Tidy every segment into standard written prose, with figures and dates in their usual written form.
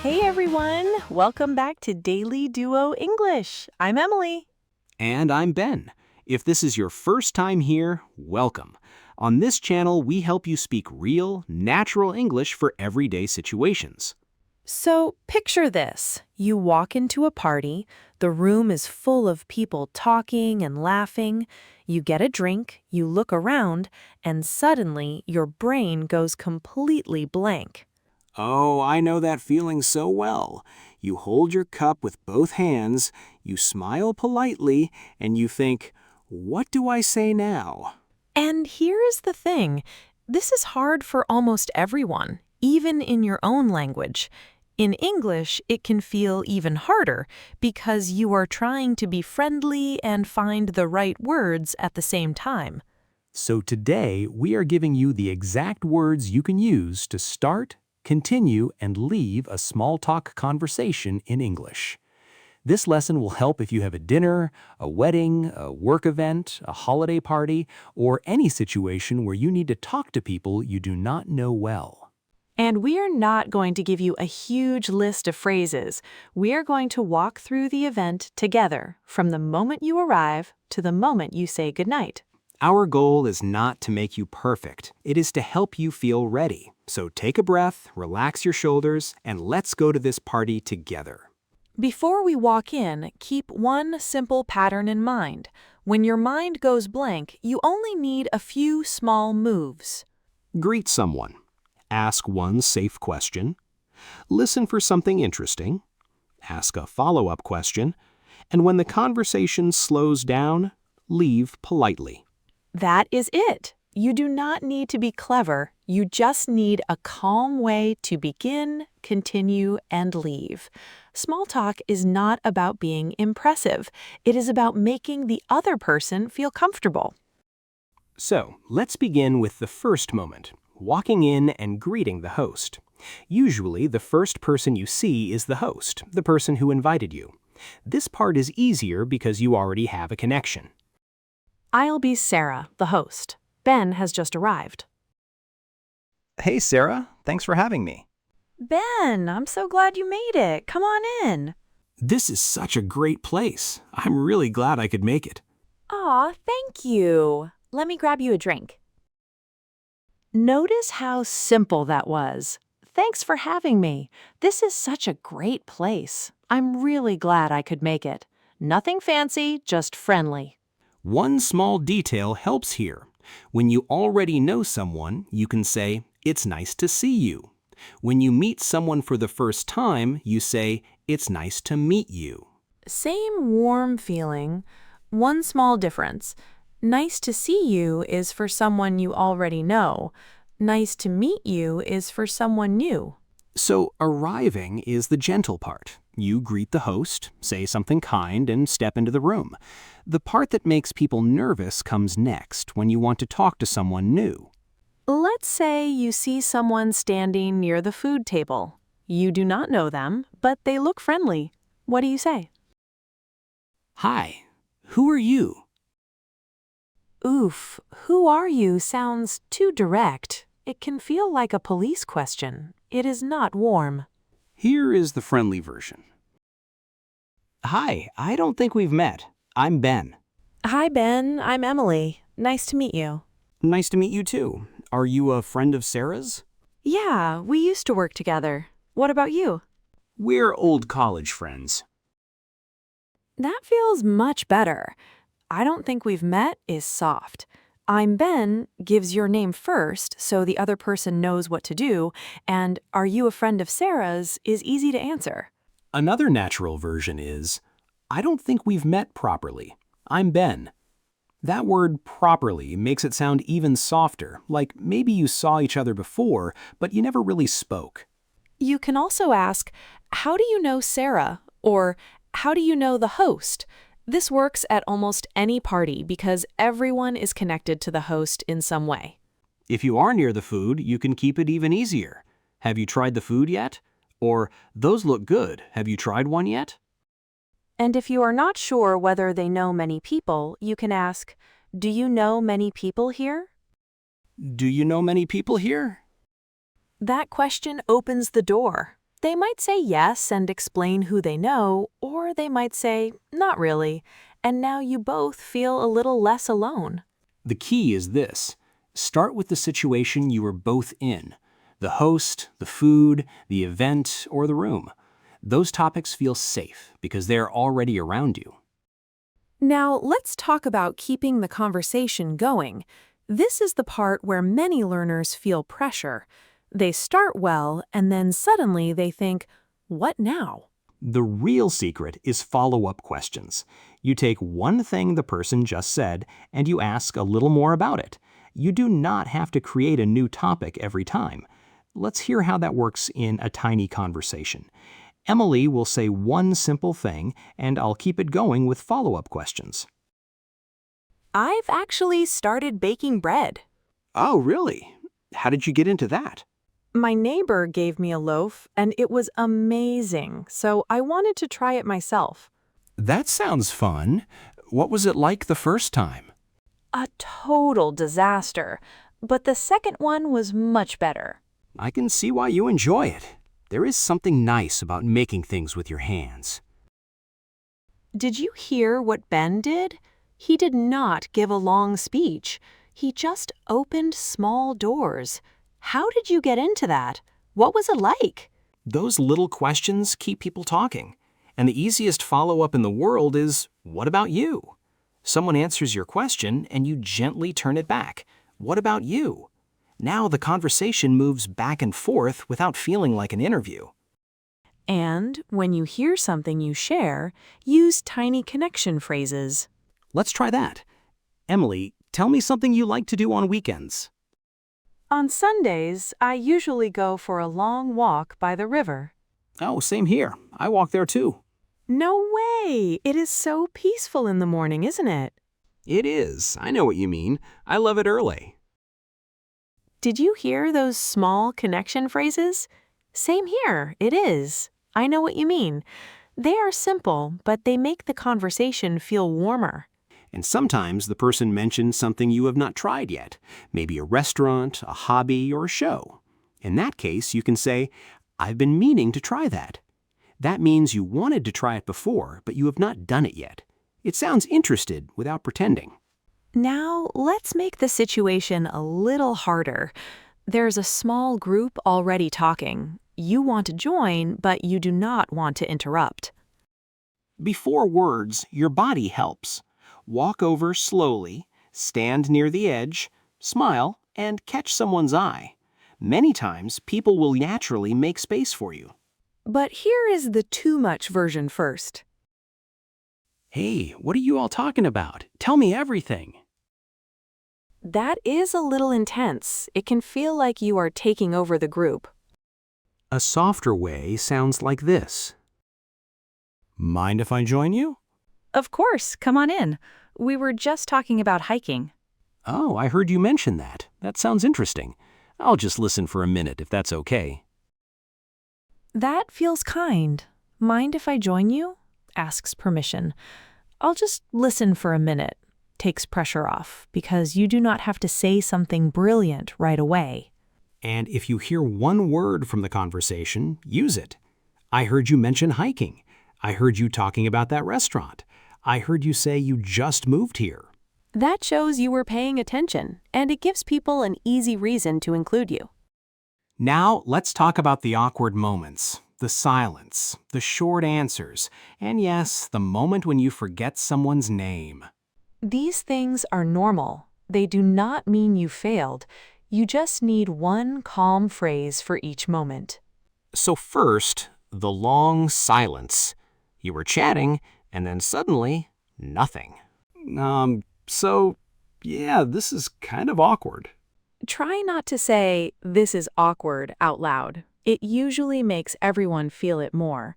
Hey everyone! Welcome back to Daily Duo English. I'm Emily. And I'm Ben. If this is your first time here, welcome. On this channel, we help you speak real, natural English for everyday situations. So picture this. You walk into a party, the room is full of people talking and laughing. You get a drink, you look around, and suddenly your brain goes completely blank. Oh, I know that feeling so well. You hold your cup with both hands, you smile politely, and you think, what do I say now? And here is the thing. This is hard for almost everyone, even in your own language. In English, it can feel even harder because you are trying to be friendly and find the right words at the same time. So today, we are giving you the exact words you can use to start, continue, and leave a small talk conversation in English. This lesson will help if you have a dinner, a wedding, a work event, a holiday party, or any situation where you need to talk to people you do not know well. And we are not going to give you a huge list of phrases. We are going to walk through the event together, from the moment you arrive to the moment you say goodnight. Our goal is not to make you perfect. It is to help you feel ready. So take a breath, relax your shoulders, and let's go to this party together. Before we walk in, keep one simple pattern in mind. When your mind goes blank, you only need a few small moves. Greet someone. Ask one safe question. Listen for something interesting. Ask a follow-up question. And when the conversation slows down, leave politely. That is it. You do not need to be clever. You just need a calm way to begin, continue, and leave. Small talk is not about being impressive. It is about making the other person feel comfortable. So, let's begin with the first moment, walking in and greeting the host. Usually, the first person you see is the host, the person who invited you. This part is easier because you already have a connection. I'll be Sarah, the host. Ben has just arrived. Hey, Sarah. Thanks for having me. Ben, I'm so glad you made it. Come on in. This is such a great place. I'm really glad I could make it. Aw, thank you. Let me grab you a drink. Notice how simple that was. Thanks for having me. This is such a great place. I'm really glad I could make it. Nothing fancy, just friendly. One small detail helps here. When you already know someone, you can say, "It's nice to see you." When you meet someone for the first time, you say, "It's nice to meet you." Same warm feeling. One small difference. Nice to see you is for someone you already know. Nice to meet you is for someone new. So arriving is the gentle part. You greet the host, say something kind, and step into the room. The part that makes people nervous comes next when you want to talk to someone new. Let's say you see someone standing near the food table. You do not know them, but they look friendly. What do you say? Hi, who are you? Oof, who are you sounds too direct. It can feel like a police question. It is not warm. Here is the friendly version. Hi, I don't think we've met. I'm Ben. Hi, Ben. I'm Emily. Nice to meet you. Nice to meet you too. Are you a friend of Sarah's? Yeah, we used to work together. What about you? We're old college friends. That feels much better. I don't think we've met is soft. I'm Ben gives your name first so the other person knows what to do, and are you a friend of Sarah's is easy to answer. Another natural version is, I don't think we've met properly. I'm Ben. That word properly makes it sound even softer, like maybe you saw each other before, but you never really spoke. You can also ask, how do you know Sarah? Or how do you know the host? This works at almost any party because everyone is connected to the host in some way. If you are near the food, you can keep it even easier. Have you tried the food yet? Or, those look good. Have you tried one yet? And if you are not sure whether they know many people, you can ask, do you know many people here? Do you know many people here? That question opens the door. They might say yes and explain who they know, or they might say, not really, and now you both feel a little less alone. The key is this. Start with the situation you are both in. The host, the food, the event, or the room. Those topics feel safe because they're already around you. Now, let's talk about keeping the conversation going. This is the part where many learners feel pressure. They start well, and then suddenly they think, what now? The real secret is follow-up questions. You take one thing the person just said, and you ask a little more about it. You do not have to create a new topic every time. Let's hear how that works in a tiny conversation. Emily will say one simple thing, and I'll keep it going with follow-up questions. I've actually started baking bread. Oh, really? How did you get into that? My neighbor gave me a loaf, and it was amazing, so I wanted to try it myself. That sounds fun. What was it like the first time? A total disaster, but the second one was much better. I can see why you enjoy it. There is something nice about making things with your hands. Did you hear what Ben did? He did not give a long speech. He just opened small doors. How did you get into that? What was it like? Those little questions keep people talking. And the easiest follow-up in the world is, what about you? Someone answers your question and you gently turn it back. What about you? Now the conversation moves back and forth without feeling like an interview. And when you hear something you share, use tiny connection phrases. Let's try that. Emily, tell me something you like to do on weekends. On Sundays, I usually go for a long walk by the river. Oh, same here. I walk there too. No way! It is so peaceful in the morning, isn't it? It is. I know what you mean. I love it early. Did you hear those small connection phrases? Same here, it is. I know what you mean. They are simple, but they make the conversation feel warmer. And sometimes the person mentions something you have not tried yet, maybe a restaurant, a hobby, or a show. In that case, you can say, I've been meaning to try that. That means you wanted to try it before, but you have not done it yet. It sounds interested without pretending. Now, let's make the situation a little harder. There's a small group already talking. You want to join, but you do not want to interrupt. Before words, your body helps. Walk over slowly, stand near the edge, smile, and catch someone's eye. Many times, people will naturally make space for you. But here is the too much version first. Hey, what are you all talking about? Tell me everything. That is a little intense. It can feel like you are taking over the group. A softer way sounds like this. Mind if I join you? Of course, come on in. We were just talking about hiking. Oh, I heard you mention that. That sounds interesting. I'll just listen for a minute if that's okay. That feels kind. Mind if I join you? Asks permission. I'll just listen for a minute. Takes pressure off, because you do not have to say something brilliant right away. And if you hear one word from the conversation, use it. I heard you mention hiking. I heard you talking about that restaurant. I heard you say you just moved here. That shows you were paying attention, and it gives people an easy reason to include you. Now, let's talk about the awkward moments, the silence, the short answers, and yes, the moment when you forget someone's name. These things are normal. They do not mean you failed. You just need one calm phrase for each moment. So first, the long silence. You were chatting, and then suddenly, nothing. Yeah, this is kind of awkward. Try not to say, "This is awkward," out loud. It usually makes everyone feel it more.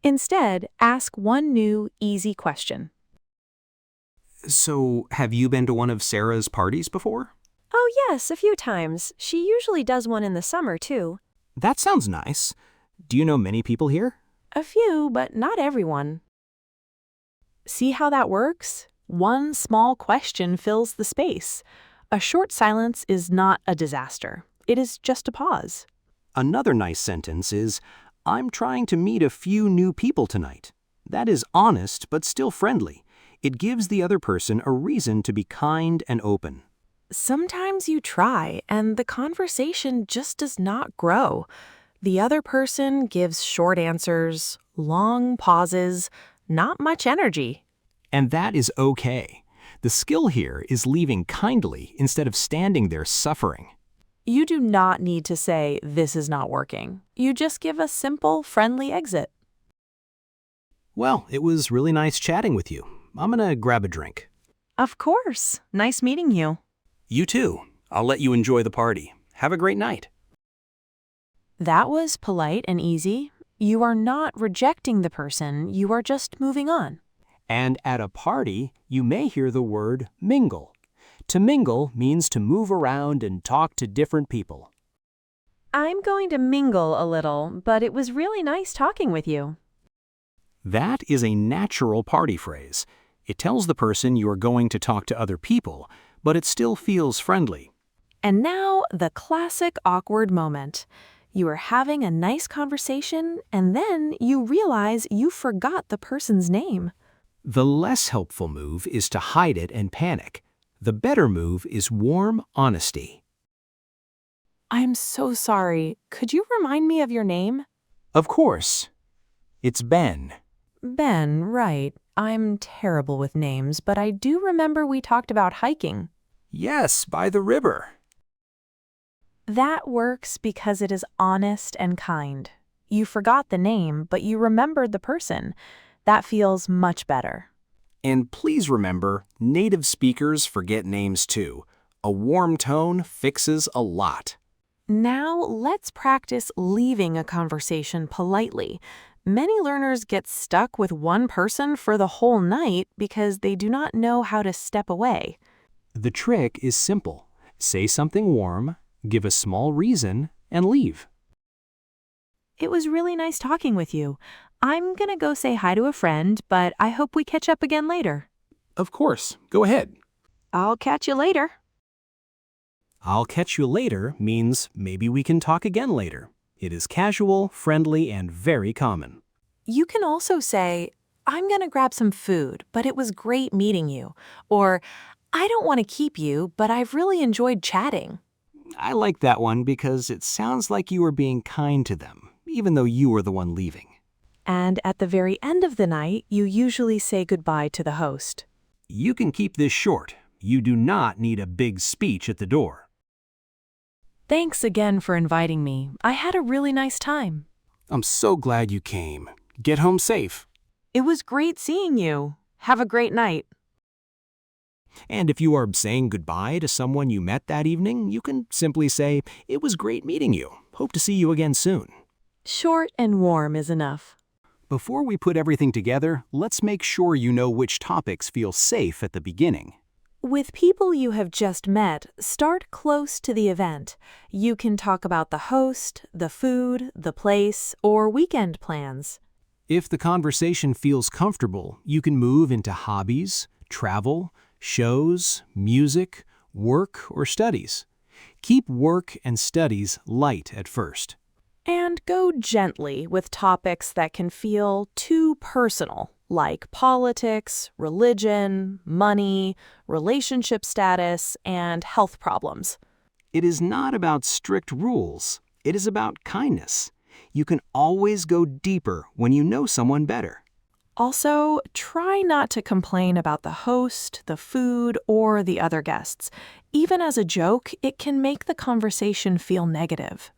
Instead, ask one new, easy question. So, have you been to one of Sarah's parties before? Oh, yes, a few times. She usually does one in the summer, too. That sounds nice. Do you know many people here? A few, but not everyone. See how that works? One small question fills the space. A short silence is not a disaster. It is just a pause. Another nice sentence is, I'm trying to meet a few new people tonight. That is honest but still friendly. It gives the other person a reason to be kind and open. Sometimes you try, and the conversation just does not grow. The other person gives short answers, long pauses, not much energy. And that is okay. The skill here is leaving kindly instead of standing there suffering. You do not need to say, "This is not working." You just give a simple, friendly exit. Well, it was really nice chatting with you. I'm gonna grab a drink. Of course. Nice meeting you. You too. I'll let you enjoy the party. Have a great night. That was polite and easy. You are not rejecting the person, you are just moving on. And at a party, you may hear the word mingle. To mingle means to move around and talk to different people. I'm going to mingle a little, but it was really nice talking with you. That is a natural party phrase. It tells the person you are going to talk to other people, but it still feels friendly. And now, the classic awkward moment. You are having a nice conversation, and then you realize you forgot the person's name. The less helpful move is to hide it and panic. The better move is warm honesty. I'm so sorry. Could you remind me of your name? Of course. It's Ben. Ben, right. I'm terrible with names, but I do remember we talked about hiking. Yes, by the river. That works because it is honest and kind. You forgot the name, but you remembered the person. That feels much better. And please remember, native speakers forget names too. A warm tone fixes a lot. Now, let's practice leaving a conversation politely. Many learners get stuck with one person for the whole night because they do not know how to step away. The trick is simple. Say something warm, give a small reason, and leave. It was really nice talking with you. I'm gonna go say hi to a friend, but I hope we catch up again later. Of course, go ahead. I'll catch you later. I'll catch you later means maybe we can talk again later. It is casual, friendly, and very common. You can also say, "I'm gonna grab some food, but it was great meeting you." Or, "I don't want to keep you, but I've really enjoyed chatting." I like that one because it sounds like you are being kind to them, even though you are the one leaving. And at the very end of the night, you usually say goodbye to the host. You can keep this short. You do not need a big speech at the door. Thanks again for inviting me. I had a really nice time. I'm so glad you came. Get home safe. It was great seeing you. Have a great night. And if you are saying goodbye to someone you met that evening, you can simply say, "It was great meeting you. Hope to see you again soon." Short and warm is enough. Before we put everything together, let's make sure you know which topics feel safe at the beginning. With people you have just met, start close to the event. You can talk about the host, the food, the place, or weekend plans. If the conversation feels comfortable, you can move into hobbies, travel, shows, music, work, or studies. Keep work and studies light at first. And go gently with topics that can feel too personal, like politics, religion, money, relationship status, and health problems. It is not about strict rules. It is about kindness. You can always go deeper when you know someone better. Also, try not to complain about the host, the food, or the other guests. Even as a joke, it can make the conversation feel negative.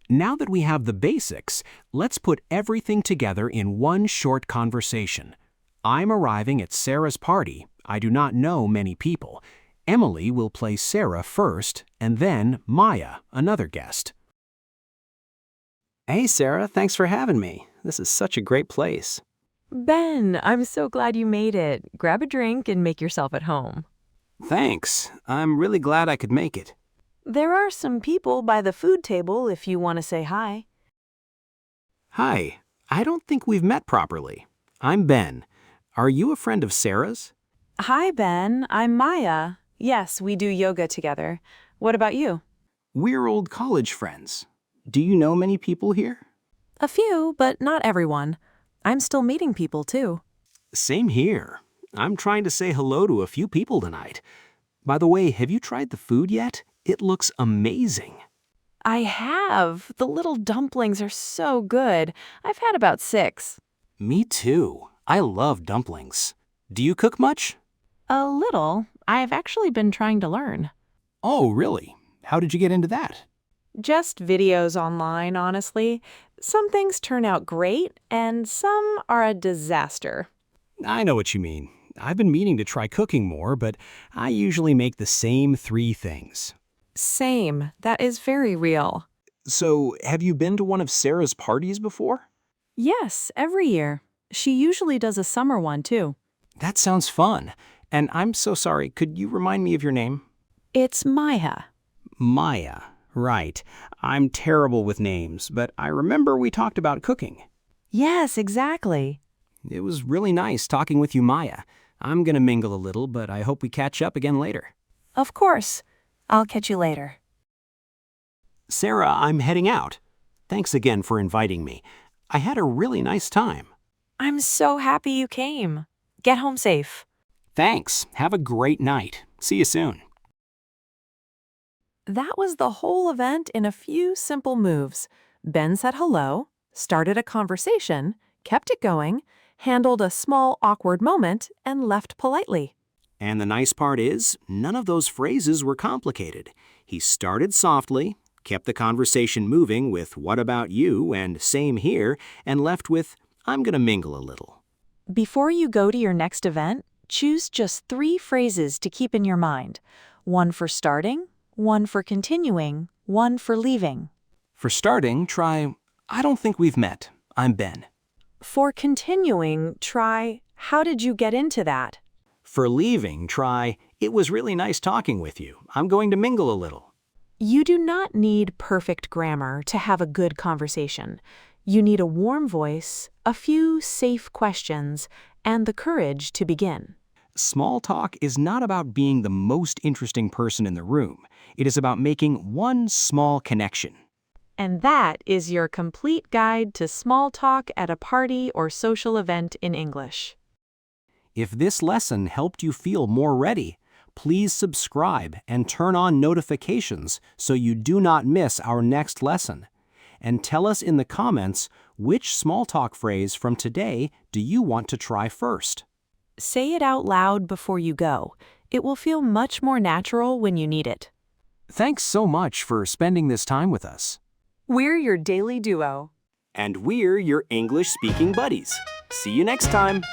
Now that we have the basics, let's put everything together in one short conversation. I'm arriving at Sarah's party. I do not know many people. Emily will play Sarah first, and then Maya, another guest. Hey, Sarah, thanks for having me. This is such a great place. Ben, I'm so glad you made it. Grab a drink and make yourself at home. Thanks. I'm really glad I could make it. There are some people by the food table if you want to say hi. Hi. I don't think we've met properly. I'm Ben. Are you a friend of Sarah's? Hi, Ben. I'm Maya. Yes, we do yoga together. What about you? We're old college friends. Do you know many people here? A few, but not everyone. I'm still meeting people too. Same here. I'm trying to say hello to a few people tonight. By the way, have you tried the food yet? It looks amazing. I have. The little dumplings are so good. I've had about 6. Me too. I love dumplings. Do you cook much? A little. I've actually been trying to learn. Oh, really? How did you get into that? Just videos online, honestly. Some things turn out great, and some are a disaster. I know what you mean. I've been meaning to try cooking more, but I usually make the same 3 things. Same. That is very real. So, have you been to one of Sarah's parties before? Yes, every year. She usually does a summer one, too. That sounds fun. And I'm so sorry, could you remind me of your name? It's Maya. Maya. Right. I'm terrible with names, but I remember we talked about cooking. Yes, exactly. It was really nice talking with you, Maya. I'm gonna mingle a little, but I hope we catch up again later. Of course. I'll catch you later. Sarah, I'm heading out. Thanks again for inviting me. I had a really nice time. I'm so happy you came. Get home safe. Thanks. Have a great night. See you soon. That was the whole event in a few simple moves. Ben said hello, started a conversation, kept it going, handled a small awkward moment, and left politely. And the nice part is, none of those phrases were complicated. He started softly, kept the conversation moving with "what about you" and "same here," and left with "I'm gonna mingle a little." Before you go to your next event, choose just 3 phrases to keep in your mind. One for starting, one for continuing, one for leaving. For starting, try, "I don't think we've met. I'm Ben." For continuing, try, how did you get into that? For leaving, try, "It was really nice talking with you. I'm going to mingle a little." You do not need perfect grammar to have a good conversation. You need a warm voice, a few safe questions, and the courage to begin. Small talk is not about being the most interesting person in the room. It is about making one small connection. And that is your complete guide to small talk at a party or social event in English. If this lesson helped you feel more ready, please subscribe and turn on notifications so you do not miss our next lesson. And tell us in the comments which small talk phrase from today do you want to try first. Say it out loud before you go. It will feel much more natural when you need it. Thanks so much for spending this time with us. We're your daily duo. And we're your English-speaking buddies. See you next time.